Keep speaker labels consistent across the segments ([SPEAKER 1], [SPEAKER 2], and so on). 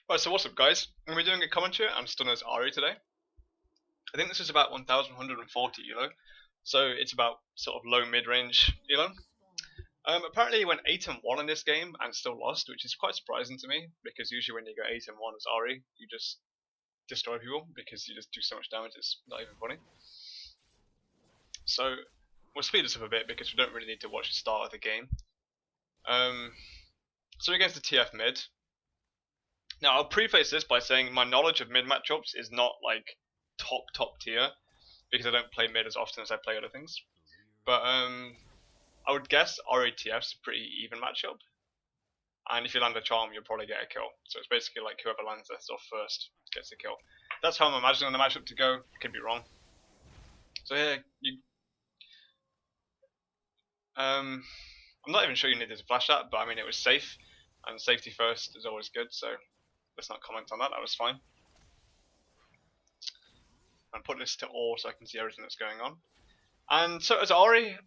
[SPEAKER 1] Right, so what's up guys? We're doing a commentary on Stunnerss Ahri today. I think this is about 1140 ELO, so it's about sort of low mid-range ELO. Apparently he went 8-1 in this game and still lost, which is quite surprising to me, because usually when you go 8-1 as Ahri, you just destroy people, because you just do so much damage, it's not even funny. So, we'll speed this up a bit, because we don't really need to watch the start of the game. So against the TF mid. Now, I'll preface this by saying my knowledge of mid matchups is not like top tier because I don't play mid as often as I play other things. But I would guess RATF's a pretty even matchup, and if you land a charm, you'll probably get a kill. So it's basically like whoever lands their stuff first gets the kill. That's how I'm imagining the matchup to go. Could be wrong. So here I'm not even sure you needed to flash that, but I mean it was safe, and safety first is always good. So let's not comment on that. That was fine. And put this to all so I can see everything that's going on. And so as Ahri,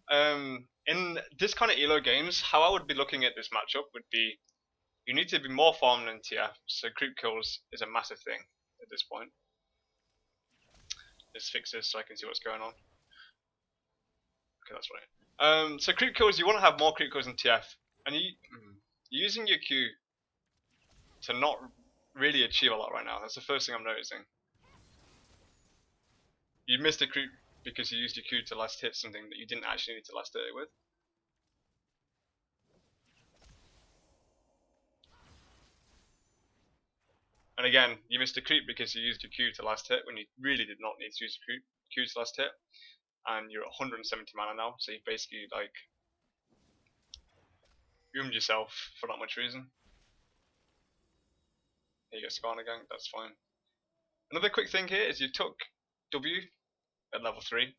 [SPEAKER 1] in this kind of ELO games, how I would be looking at this matchup would be, you need to be more farm than TF, so creep kills is a massive thing at this point. Let's fix this so I can see what's going on. Okay, that's right. So creep kills, you want to have more creep kills than TF, and you're using your Q to not really achieve a lot right now. That's the first thing I'm noticing. You missed a creep because you used your Q to last hit something that you didn't actually need to last hit it with. And again, you missed a creep because you used your Q to last hit when you really did not need to use your Q to last hit. And you're at 170 mana now, so you basically like ruined yourself for not much reason. Here you go, Skarner Gang, that's fine. Another quick thing here is you took W at level 3.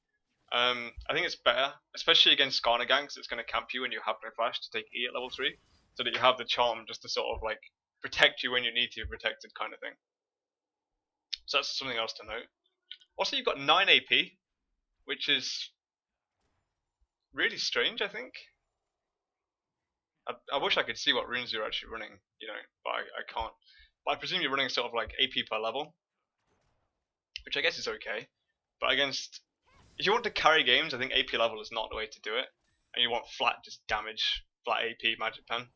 [SPEAKER 1] I think it's better, especially against Skarner Gang, because it's going to camp you when you have no flash, to take E at level 3, so that you have the charm just to sort of like protect you when you need to be protected kind of thing. So that's something else to note. Also, you've got 9 AP, which is really strange, I think. I wish I could see what runes you're actually running, you know, but I can't. But I presume you're running sort of like AP per level, which I guess is okay. But against, if you want to carry games, I think AP level is not the way to do it. And you want flat just damage, flat AP magic pen,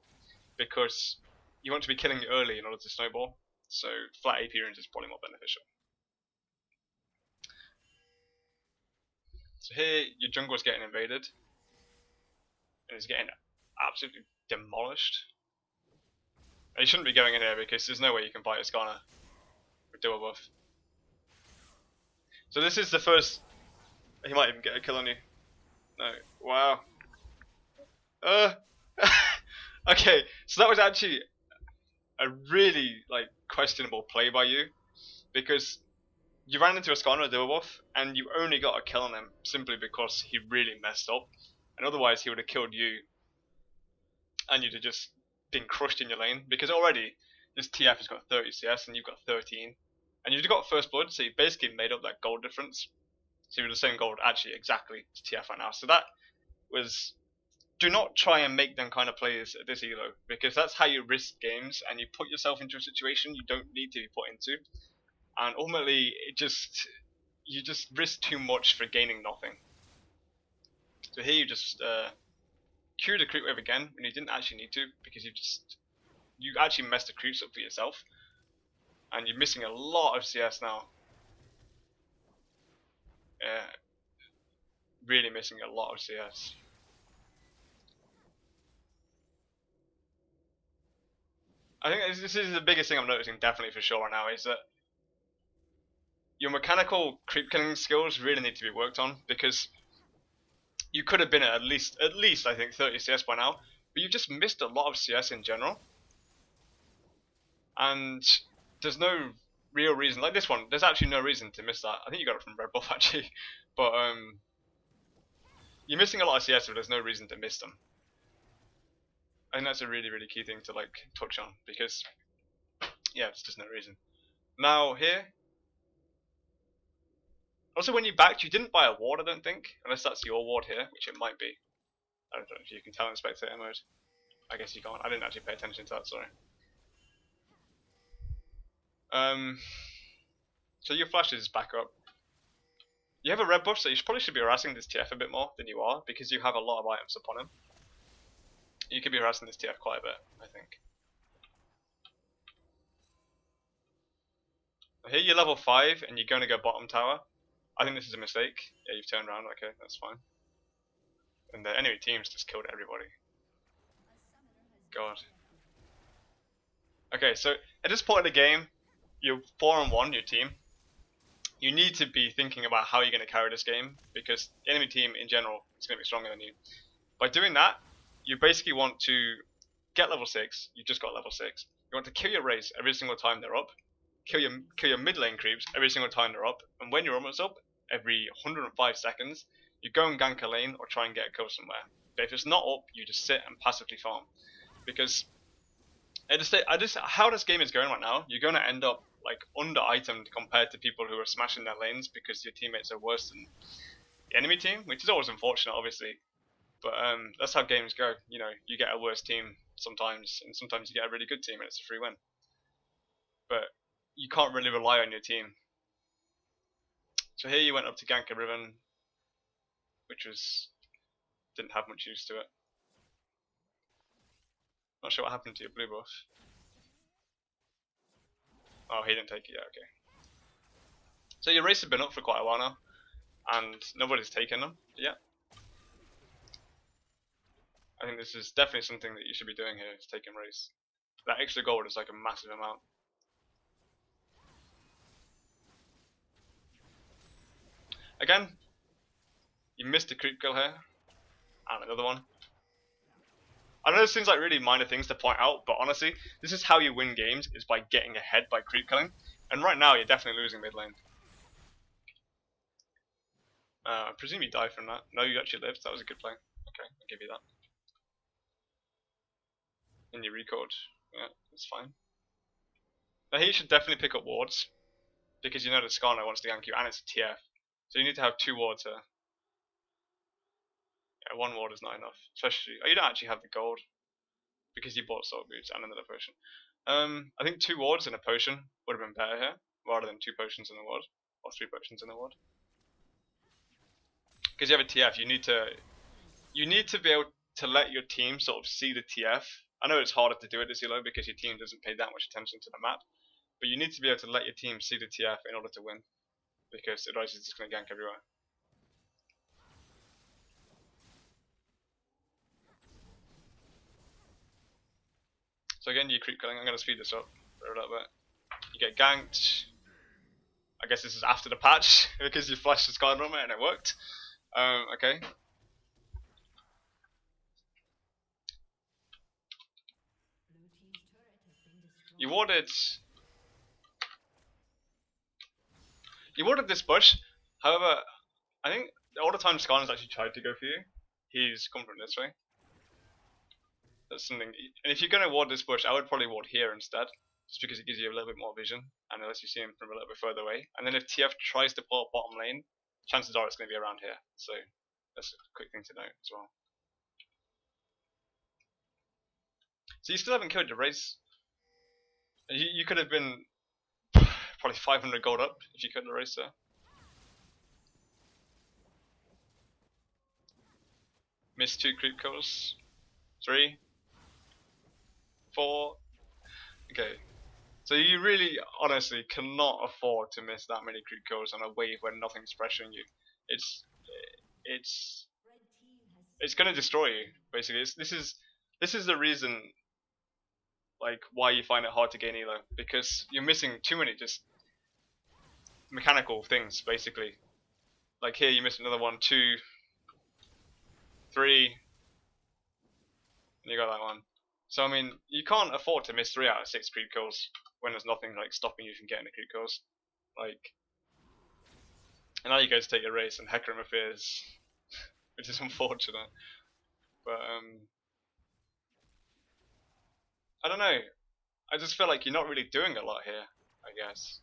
[SPEAKER 1] because you want to be killing early in order to snowball. So flat AP runes is probably more beneficial. So here your jungle's getting invaded, and it's getting absolutely demolished. And you shouldn't be going in here because there's no way you can fight a Skarner with dual buff. So this is the first. He might even get a kill on you. No. Wow. Okay, so that was actually a really like questionable play by you, because you ran into a Skarner with dual buff and you only got a kill on him simply because he really messed up, and otherwise he would have killed you and you'd have just been crushed in your lane, because already this TF has got 30 CS and you've got 13, and you've got first blood, so you basically made up that gold difference. So you're the same gold actually exactly to TF right now. So that was, do not try and make them kind of plays at this ELO, because that's how you risk games and you put yourself into a situation you don't need to be put into, and ultimately you just risk too much for gaining nothing. So here you just queued a creep wave again when you didn't actually need to, because you actually messed the creeps up for yourself, and you're missing a lot of CS now. Really missing a lot of CS. I think this is the biggest thing I'm noticing, definitely for sure right now, is that your mechanical creep killing skills really need to be worked on, because you could have been at least I think 30 CS by now, but you've just missed a lot of CS in general. And there's no real reason, like this one, there's actually no reason to miss that. I think you got it from Red Buff actually, but you're missing a lot of CS, but there's no reason to miss them. I think that's a really key thing to like touch on, because yeah, it's just no reason. Now here, also when you backed, you didn't buy a ward, I don't think, unless that's your ward here, which it might be. I don't know if you can tell in spectator mode. I guess you can't. I didn't actually pay attention to that, sorry. So your flash is back up. You have a red buff, so you probably should be harassing this TF a bit more than you are, because you have a lot of items upon him. You could be harassing this TF quite a bit, I think. Here you're level 5, and you're going to go bottom tower. I think this is a mistake. Yeah, you've turned around, okay, that's fine. And the enemy team's just killed everybody. God. Okay, so at this point of the game, you're 4-on-1, your team. You need to be thinking about how you're going to carry this game, because the enemy team in general is going to be stronger than you. By doing that, you basically want to get level 6, you just got level 6. You want to kill your race every single time they're up, kill your mid lane creeps every single time they're up, and when you're almost up, every 105 seconds, you go and gank a lane or try and get a kill somewhere. But if it's not up, you just sit and passively farm. Because how this game is going right now, you're going to end up like under-itemed compared to people who are smashing their lanes because your teammates are worse than the enemy team, which is always unfortunate, obviously. But that's how games go. You know, you get a worse team sometimes, and sometimes you get a really good team, and it's a free win. But you can't really rely on your team. So here you went up to gank a Riven, which didn't have much use to it. Not sure what happened to your blue buff. Oh, he didn't take it yet, okay. So your race has been up for quite a while now, and nobody's taken them yet. I think this is definitely something that you should be doing here, is taking race. That extra gold is like a massive amount. Again, you missed a creep kill here, and another one. I know this seems like really minor things to point out, but honestly, this is how you win games, is by getting ahead by creep killing. And right now, you're definitely losing mid lane. I presume you died from that. No, you actually lived. That was a good play. Okay, I'll give you that. And you record. Yeah, that's fine. Now here you should definitely pick up wards, because you know that Skarner wants to gank you, and it's a TF. So you need to have 2 wards here. Yeah, 1 ward is not enough. Especially, you don't actually have the gold, because you bought soul boots and another potion. I think 2 wards and a potion would have been better here, rather than 2 potions in a ward, or 3 potions in a ward. Because you have a TF, you need to be able to let your team sort of see the TF. I know it's harder to do it this ELO because your team doesn't pay that much attention to the map, but you need to be able to let your team see the TF in order to win, because otherwise it's just going to gank everywhere. So again, you creep killing. I'm going to speed this up for a little bit. You get ganked. I guess this is after the patch because you flashed the Sky Drummer and it worked. Okay. You warded this bush. However, I think all the time Skarner's actually tried to go for you, he's come from this way. That's something. And if you're going to ward this bush, I would probably ward here instead, just because it gives you a little bit more vision, and unless you see him from a little bit further away. And then if TF tries to pull up bottom lane, chances are it's going to be around here. So that's a quick thing to note as well. So you still haven't killed your race. You could have been probably 500 gold up if you killed the race there. Missed 2 creep kills. 3. 4. Okay. So you really, honestly, cannot afford to miss that many creep kills on a wave when nothing's pressuring you. It's going to destroy you. Basically, this is the reason, like, why you find it hard to gain ELO, because you're missing too many just mechanical things. Basically, like here you miss another 1, 2, 3, and you got that one. So I mean, you can't afford to miss 3 out of 6 creep kills when there's nothing like stopping you from getting the creep kills. Like, and now you go to take a race and Hecarim appears, which is unfortunate. But I don't know. I just feel like you're not really doing a lot here, I guess.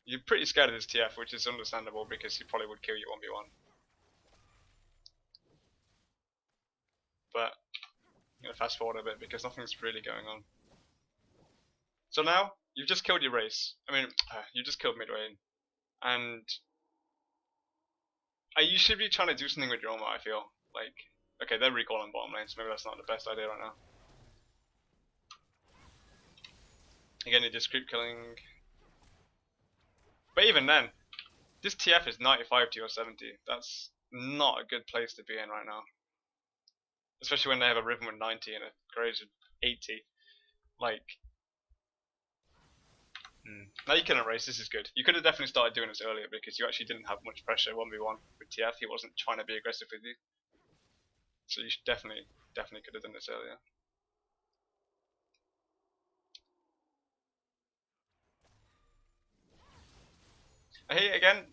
[SPEAKER 1] You're pretty scared of this TF, which is understandable because he probably would kill you 1v1. But I'm going to fast forward a bit because nothing's really going on. So now you've just killed your race. I mean, you just killed mid lane, and you should be trying to do something with your armor. I feel like, okay, they're recalling bottom lane, so maybe that's not the best idea right now. Again, you're just creep killing. But even then, this TF is 95 to your 70. That's not a good place to be in right now. Especially when they have a Riven with 90 and a Graves with 80. Like, now you can erase, this is good. You could have definitely started doing this earlier because you actually didn't have much pressure 1v1 with TF. He wasn't trying to be aggressive with you. So you should definitely could have done this earlier. Hey, again,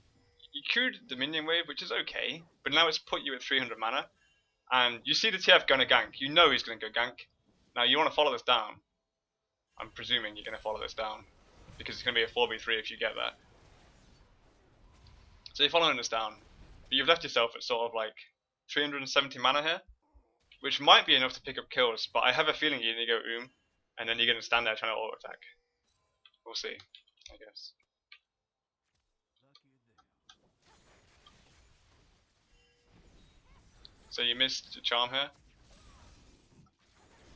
[SPEAKER 1] you queued the minion wave, which is okay, but now it's put you at 300 mana, and you see the TF going to gank. You know he's going to go gank. Now you want to follow this down. I'm presuming you're going to follow this down, because it's going to be a 4v3 if you get that. So you're following this down, but you've left yourself at sort of like 370 mana here, which might be enough to pick up kills, but I have a feeling you're going to go and then you're going to stand there trying to auto attack. We'll see, I guess. So you missed the charm here,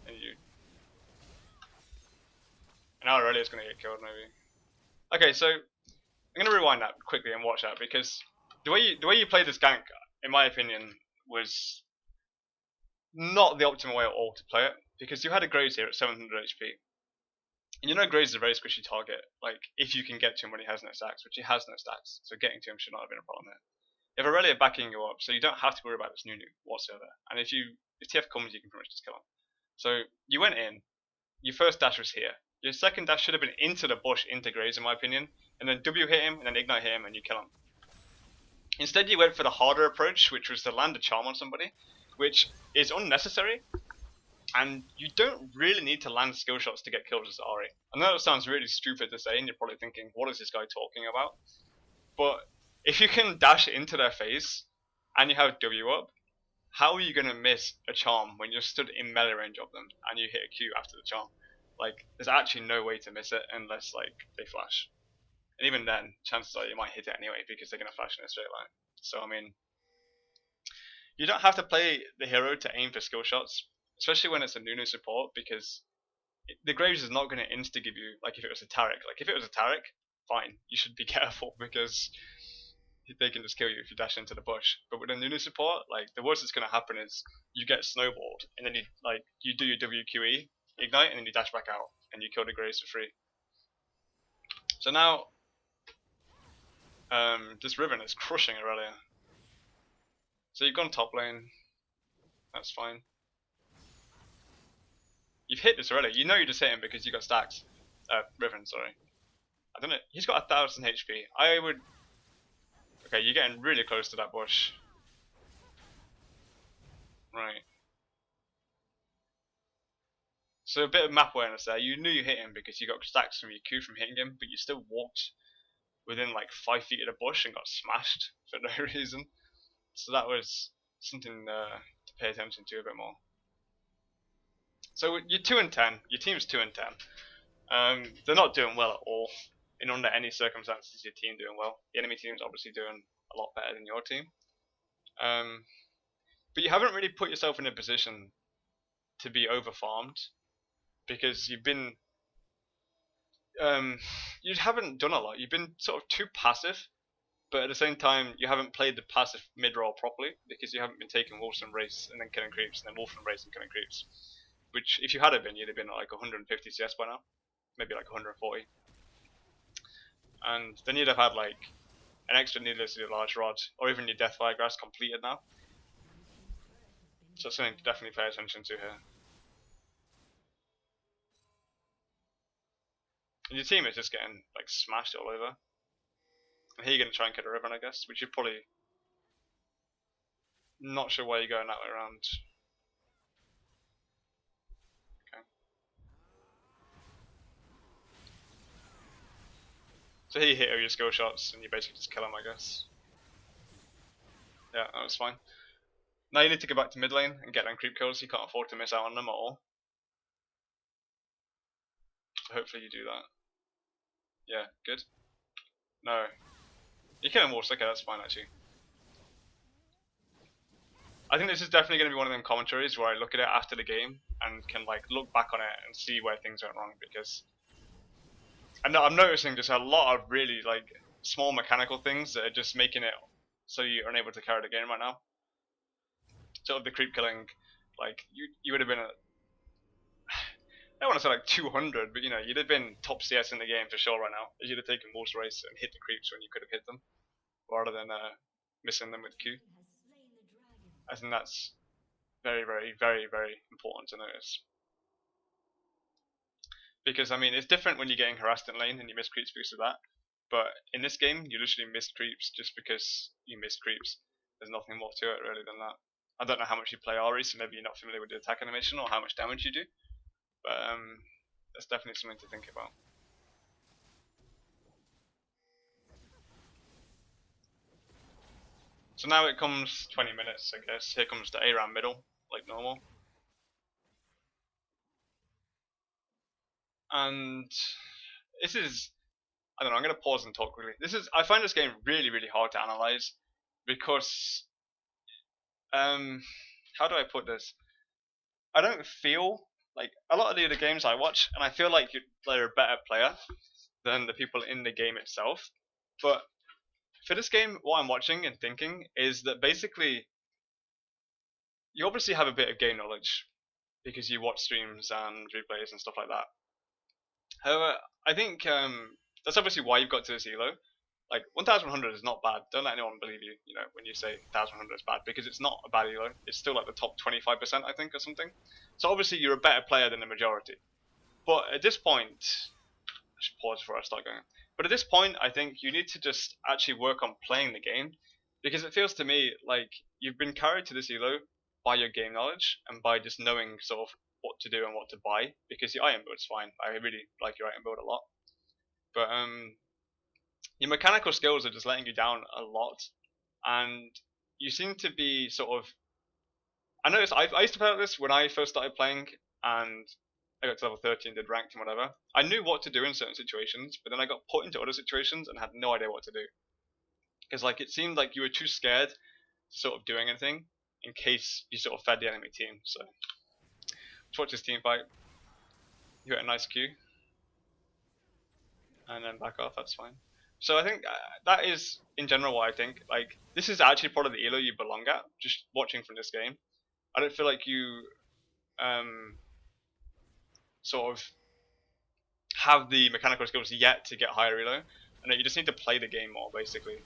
[SPEAKER 1] and now Aurelia's going to get killed maybe. Okay, so I'm going to rewind that quickly and watch that, because the way you played this gank, in my opinion, was not the optimal way at all to play it, because you had a Graves here at 700 HP. And you know Graves is a very squishy target, like, if you can get to him when he has no stacks, which he has no stacks, so getting to him should not have been a problem here. You have Aurelia backing you up, so you don't have to worry about this Nunu whatsoever. And if TF comes, you can pretty much just kill him. So you went in, your first dash was here. Your second dash should have been into the bush, into Graves in my opinion, and then W hit him, and then Ignite hit him, and you kill him. Instead you went for the harder approach, which was to land a charm on somebody, which is unnecessary, and you don't really need to land skill shots to get kills as Ahri. I know that sounds really stupid to say, and you're probably thinking, what is this guy talking about? But if you can dash into their face, and you have W up, how are you going to miss a charm when you're stood in melee range of them, and you hit a Q after the charm? Like, there's actually no way to miss it unless, like, they flash. And even then, chances are you might hit it anyway, because they're going to flash in a straight line. So, I mean, you don't have to play the hero to aim for skill shots, especially when it's a Nunu support, because the Graves is not going to insta give you, like if it was a Taric. Like if it was a Taric, fine, you should be careful, because they can just kill you if you dash into the bush. But with a Nunu support, like the worst that's going to happen is you get snowballed, and then you do your WQE, ignite, and then you dash back out, and you kill the Graves for free. So now, this Riven is crushing Aurelia. So you've gone top lane, that's fine. You've hit this Aurelia, you know you just hit him because you got stacks. Riven, sorry. I don't know, he's got 1000 HP. I would... Okay, you're getting really close to that bush. Right. So a bit of map awareness there. You knew you hit him because you got stacks from your Q from hitting him, but you still walked within like 5 feet of the bush and got smashed for no reason. So that was something to pay attention to a bit more. So you're 2 and 10. Your team's 2 and 10. They're not doing well at all. In under any circumstances, is your team doing well. The enemy team's obviously doing a lot better than your team. But you haven't really put yourself in a position to be over farmed, because you've been you haven't done a lot. You've been sort of too passive, but at the same time you haven't played the passive mid role properly, because you haven't been taking wolves and race and then killing creeps and then wolf and race and killing creeps. Which if you had been, you'd have been at like 150 CS by now, maybe like 140, and then you'd have had like an extra needlessly large rod, or even your Deathfire Grass completed now. So that's something to definitely pay attention to here. And your team is just getting like smashed all over. And here you're going to try and get a Riven, I guess, which you're probably not sure why you're going that way around. Okay. So here you hit all your skill shots and you basically just kill him, I guess. Yeah, that was fine. Now you need to go back to mid lane and get them creep kills. You can't afford to miss out on them at all. So hopefully you do that. Yeah, good. No. You kill him more, okay, that's fine actually. I think this is definitely going to be one of them commentaries where I look at it after the game and can like look back on it and see where things went wrong, because I'm noticing just a lot of really like small mechanical things that are just making it so you're unable to carry the game right now. Sort of the creep killing, like you would have been at, I don't want to say like 200, but you know, you'd have been top CS in the game for sure right now. You'd have taken most race and hit the creeps when you could have hit them, rather than missing them with Q. I think that's very, very, very, very important to notice. Because I mean, it's different when you're getting harassed in lane and you miss creeps because of that. But in this game, you literally miss creeps just because you miss creeps. There's nothing more to it really than that. I don't know how much you play Ahri, so maybe you're not familiar with the attack animation or how much damage you do. But that's definitely something to think about. So now it comes 20 minutes, I guess. Here comes the ARAM middle, like normal. And this is, I don't know, I'm going to pause and talk quickly. I find this game really, really hard to analyze because, how do I put this? I don't feel like a lot of the other games I watch, and I feel like they're a better player than the people in the game itself. But for this game, what I'm watching and thinking is that basically you obviously have a bit of game knowledge because you watch streams and replays and stuff like that. However, I think that's obviously why you've got to this ELO. Like 1100 is not bad. Don't let anyone believe you. You know when you say 1100 is bad, because it's not a bad ELO. It's still like the top 25%, I think, or something. So obviously you're a better player than the majority. But at this point, I should pause before I start going. But at this point, I think you need to just actually work on playing the game, because it feels to me like you've been carried to this ELO by your game knowledge and by just knowing sort of what to do and what to buy. Because your item build's fine. I really like your item build a lot. But your mechanical skills are just letting you down a lot, and you seem to be sort of. I noticed I used to play like this when I first started playing, and I got to level 30 and did ranked and whatever. I knew what to do in certain situations, but then I got put into other situations and had no idea what to do. Because like it seemed like you were too scared to sort of doing anything in case you sort of fed the enemy team. So let's watch this team fight. You get a nice Q, and then back off. That's fine. So I think that is in general what I think. Like this is actually probably the ELO you belong at. Just watching from this game, I don't feel like you sort of have the mechanical skills yet to get higher ELO, and you just need to play the game more. Basically,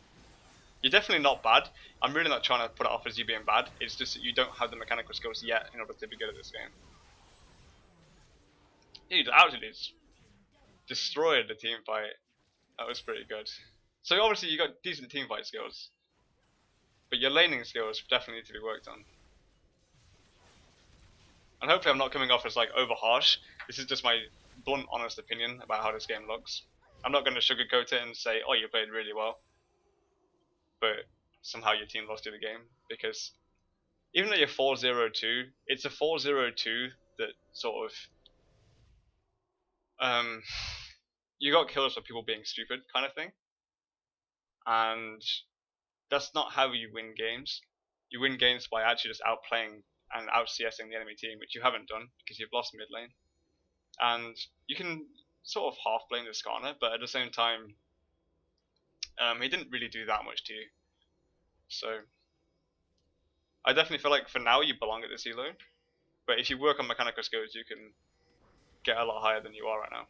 [SPEAKER 1] you're definitely not bad. I'm really not trying to put it off as you being bad. It's just that you don't have the mechanical skills yet in order to be good at this game. Dude, absolutely destroyed the team fight. That was pretty good. So obviously you got decent team fight skills, but your laning skills definitely need to be worked on. And hopefully I'm not coming off as like over harsh. This is just my blunt, honest opinion about how this game looks. I'm not going to sugarcoat it and say, oh, you played really well, but somehow your team lost you the game. Because even though you're 4-0-2, it's a 4-0-2 that sort of you got kills for people being stupid kind of thing, and that's not how you win games. You win games by actually just outplaying and out CSing the enemy team, which you haven't done because you've lost mid lane. And you can sort of half blame the Skarner, but at the same time, he didn't really do that much to you. So I definitely feel like for now you belong at this ELO, but if you work on mechanical skills, you can get a lot higher than you are right now.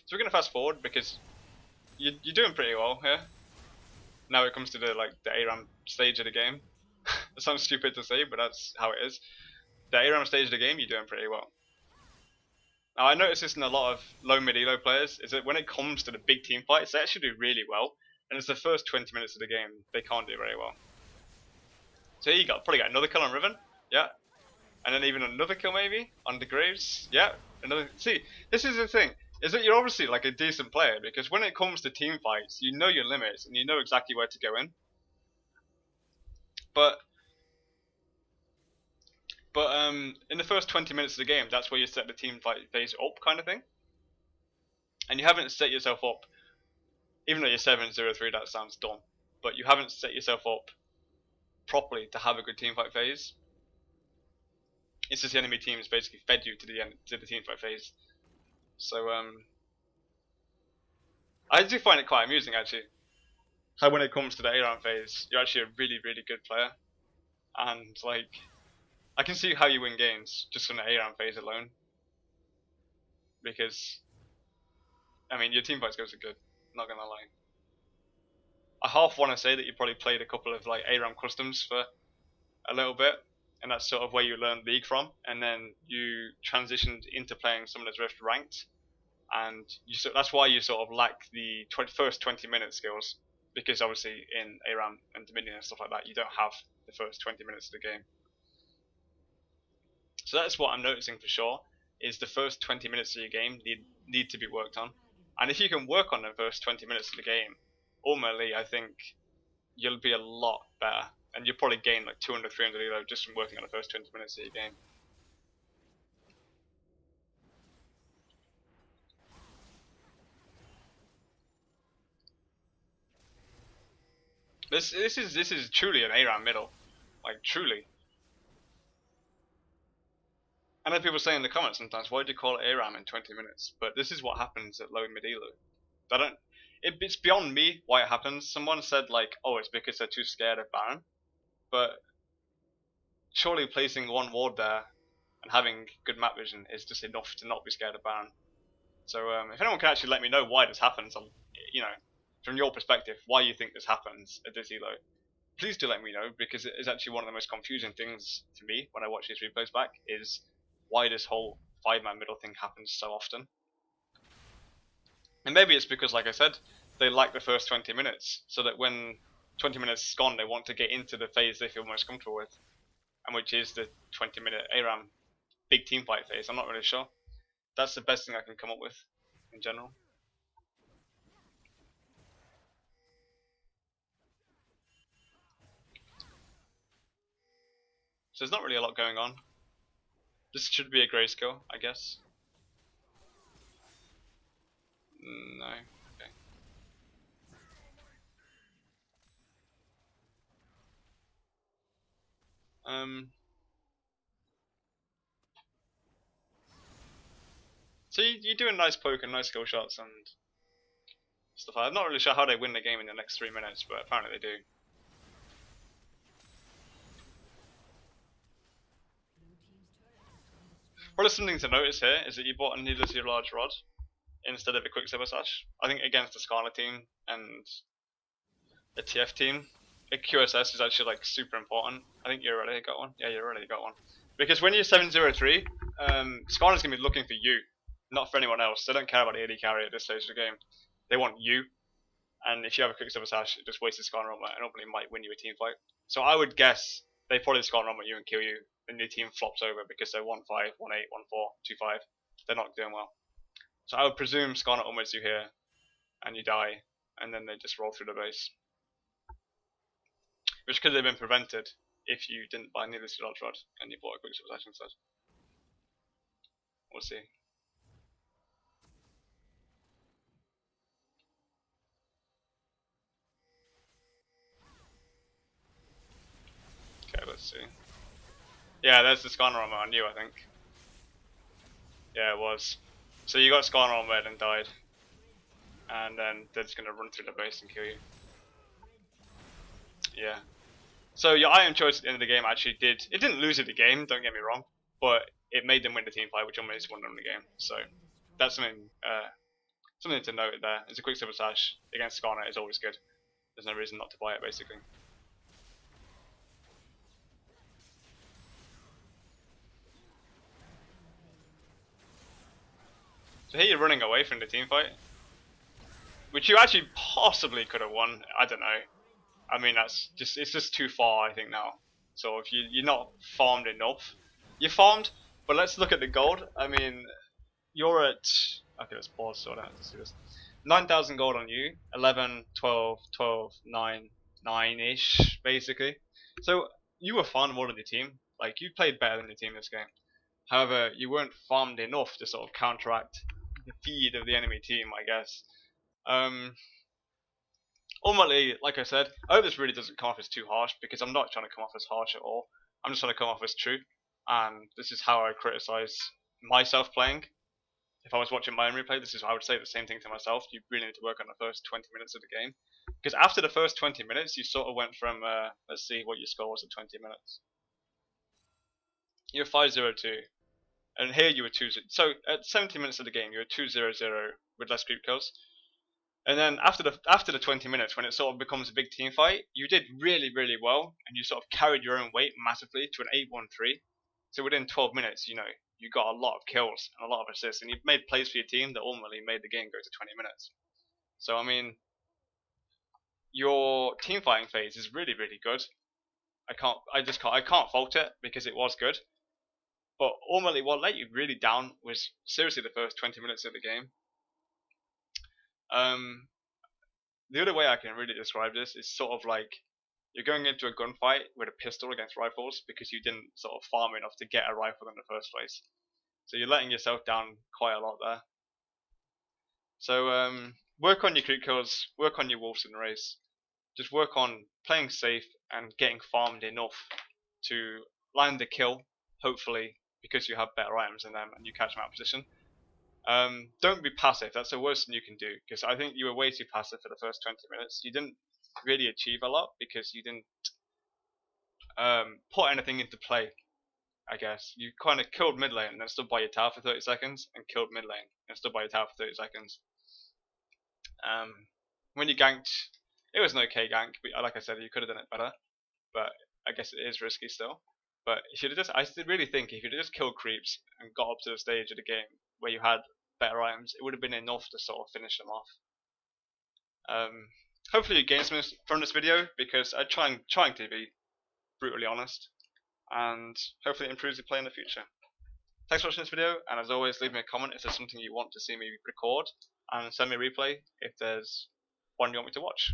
[SPEAKER 1] So we're gonna fast forward because you're doing pretty well here. Now it comes to the ARAM stage of the game. It sounds stupid to say, but that's how it is. The ARAM stage of the game, you're doing pretty well. Now I notice this in a lot of low mid elo players, is that when it comes to the big team fights, they actually do really well. And it's the first 20 minutes of the game, they can't do very well. So here you go, probably got another kill on Riven, yeah. And then even another kill maybe on the Graves, yeah. Another. See, this is the thing, is that you're obviously like a decent player, because when it comes to team fights, you know your limits and you know exactly where to go in. But But in the first 20 minutes of the game, that's where you set the team fight phase up, kind of thing. And you haven't set yourself up, even though you're 7-0-3, that sounds dumb. But you haven't set yourself up properly to have a good team fight phase. It's just the enemy teams basically fed you to the team fight phase. So I do find it quite amusing actually. How when it comes to the A round phase, you're actually a really, really good player. And like, I can see how you win games just from the A round phase alone. Because, I mean, your team fight skills are good, not gonna lie. I half want to say that you probably played a couple of like A round customs for a little bit, and that's sort of where you learned League from, and then you transitioned into playing Summoner's Rift ranked, and that's why you sort of lack the first 20-minute skills, because obviously in ARAM and Dominion and stuff like that, you don't have the first 20 minutes of the game. So that's what I'm noticing for sure, is the first 20 minutes of your game need to be worked on. And if you can work on the first 20 minutes of the game, ultimately I think you'll be a lot better. And you'll probably gain like 200, 300 ELO just from working on the first 20 minutes of your game. This is truly an ARAM middle, like truly. I know people say in the comments sometimes, why do you call it ARAM in 20 minutes? But this is what happens at low mid ELO. It's beyond me why it happens. Someone said like, oh, it's because they're too scared of Baron. But surely placing one ward there and having good map vision is just enough to not be scared of Baron. So if anyone can actually let me know why this happens, you know, from your perspective, why you think this happens at this ELO, please do let me know, because it is actually one of the most confusing things to me when I watch these replays back, is why this whole 5-man middle thing happens so often. And maybe it's because, like I said, they like the first 20 minutes, so that when 20 minutes is gone, they want to get into the phase they feel most comfortable with, and which is the 20-minute ARAM big team fight phase. I'm not really sure. That's the best thing I can come up with in general. So there's not really a lot going on. This should be a grayscale, I guess. No. Okay. So you're doing nice poke and nice skill shots and stuff. I'm not really sure how they win the game in the next 3 minutes, but apparently they do. Probably something to notice here is that you bought a needlessly large rod instead of a quicksilver sash. I think against the Skarner team and the TF team, a QSS is actually like super important. I think you already got one. Yeah, you already got one. Because when you're 7-0-3, Skarner's gonna be looking for you, not for anyone else. They don't care about the AD carry at this stage of the game. They want you. And if you have a quicksilver sash, it just wastes Skarner armor and ultimately might win you a team fight. So I would guess they probably Skarner armor you and kill you, and your team flops over because they're 1-5, 1-8, 1-4, 2-5. They're not doing well. So I would presume Skarner almost you here, and you die, and then they just roll through the base. Which could have been prevented if you didn't buy needlessly large rod and you bought a quicksilver sash instead. We'll see. Okay, let's see. Yeah, there's the Skarner armor on you, I think. Yeah, it was. So you got Skarner on red and died. And then they're just going to run through the base and kill you. Yeah. So your item choice at the end of the game actually didn't lose it the game, don't get me wrong, but it made them win the team fight, which almost won them the game. So that's something to note there. It's a quicksilver sash against Skarner is always good. There's no reason not to buy it, basically. So here you're running away from the team fight, which you actually possibly could have won. I don't know. I mean, it's just too far, I think, now. So if you're not farmed enough, you're farmed, but let's look at the gold. I mean, you're at, okay, let's pause so I don't have to see this. 9,000 gold on you, 11, 12, 12, 9, 9-ish, basically. So you were farmed more than your team. Like, you played better than your team this game. However, you weren't farmed enough to sort of counteract the feed of the enemy team, I guess. Um, Ultimately, like I said, I hope this really doesn't come off as too harsh, because I'm not trying to come off as harsh at all. I'm just trying to come off as true, and this is how I criticize myself playing. If I was watching my own replay, this is I would say the same thing to myself. You really need to work on the first 20 minutes of the game, because after the first 20 minutes, you sort of went from let's see what your score was at 20 minutes. You're 5-0-2, and here you were 2. So at 70 minutes of the game, you were 2-0-0 with less creep kills. And then after the 20 minutes, when it sort of becomes a big team fight, you did really well, and you sort of carried your own weight massively to an 8-1-3. So within 12 minutes, you know, you got a lot of kills and a lot of assists, and you made plays for your team that ultimately made the game go to 20 minutes. So I mean, your team fighting phase is really good. I can't fault it because it was good. But ultimately, what let you really down was seriously the first 20 minutes of the game. The other way I can really describe this is sort of like you're going into a gunfight with a pistol against rifles because you didn't sort of farm enough to get a rifle in the first place. So you're letting yourself down quite a lot there. So work on your creep kills, work on your wolves in the race. Just work on playing safe and getting farmed enough to land the kill, hopefully, because you have better items than them and you catch them out of position. Don't be passive. That's the worst thing you can do, because I think you were way too passive for the first 20 minutes. You didn't really achieve a lot because you didn't put anything into play, I guess. You kind of killed mid lane and then stood by your tower for 30 seconds, and killed mid lane and stood by your tower for 30 seconds. When you ganked, it was an okay gank, but like I said, you could have done it better. But I guess it is risky still. But you should have just, I really think if you had just killed creeps and got up to the stage of the game where you had better items, it would have been enough to sort of finish them off. Hopefully you gain something from this video, because I'm trying to be brutally honest, and hopefully it improves your play in the future. Thanks for watching this video, and as always, leave me a comment if there's something you want to see me record, and send me a replay if there's one you want me to watch.